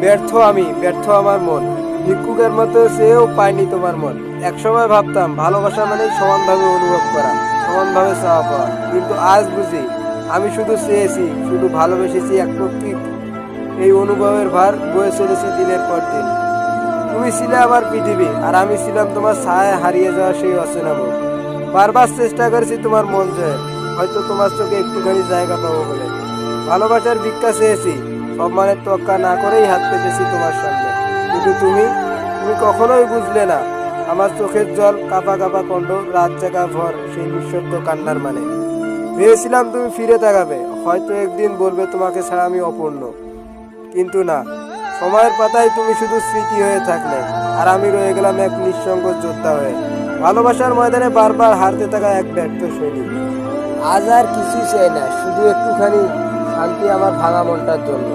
ব্যর্থ আমি, ব্যর্থ আমার মন। ভিক্ষুকের মতো চেয়েও পাইনি তোমার মন। একসময় ভাবতাম ভালোবাসা মানে সমানভাবে অনুভব করা, সমানভাবে চাওয়া পাওয়া। কিন্তু আজ বুঝি আমি শুধু চেয়েছি, শুধু ভালোবেসেছি একরক্ষিক। এই অনুভবের ভার বয়ে চলেছি দিনের পর দিন। তুমি ছিলে আমার পৃথিবী, আর আমি ছিলাম তোমার ছায়ায় হারিয়ে যাওয়া সেই অচেনা মুখ। বারবার চেষ্টা করেছি তোমার মন জয়ের, হয়তো তোমার চোখে একটুখানি জায়গা পাবো বলে। ভালোবাসার ভিক্ষা চেয়েছি, সম্মানের তোয়াক্কা না করেই হাত পেতেছি তোমার সামনে। কিন্তু তুমি তুমি কখনোই বুঝলে না আমার চোখের জল, কাঁপা কাঁপা কণ্ঠ, রাত জাগা ভর সেই নিঃশব্দ কান্নার মানে। ভেবেছিলাম তুমি ফিরে তাকাবে, হয়তো একদিন বলবে তোমাকে ছাড়া আমি অপূর্ণ। কিন্তু না, সময়ের পাতায় তুমি শুধু স্মৃতি হয়ে থাকলে, আর আমি রয়ে গেলাম এক নিঃসঙ্গ যোদ্ধা হয়ে, ভালোবাসার ময়দানে বারবার হারতে থাকা এক ব্যর্থ সৈনিক। আজ আর কিছুই চাই না, শুধু একটুখানি শান্তি আমার ভাঙা মনটার জন্য।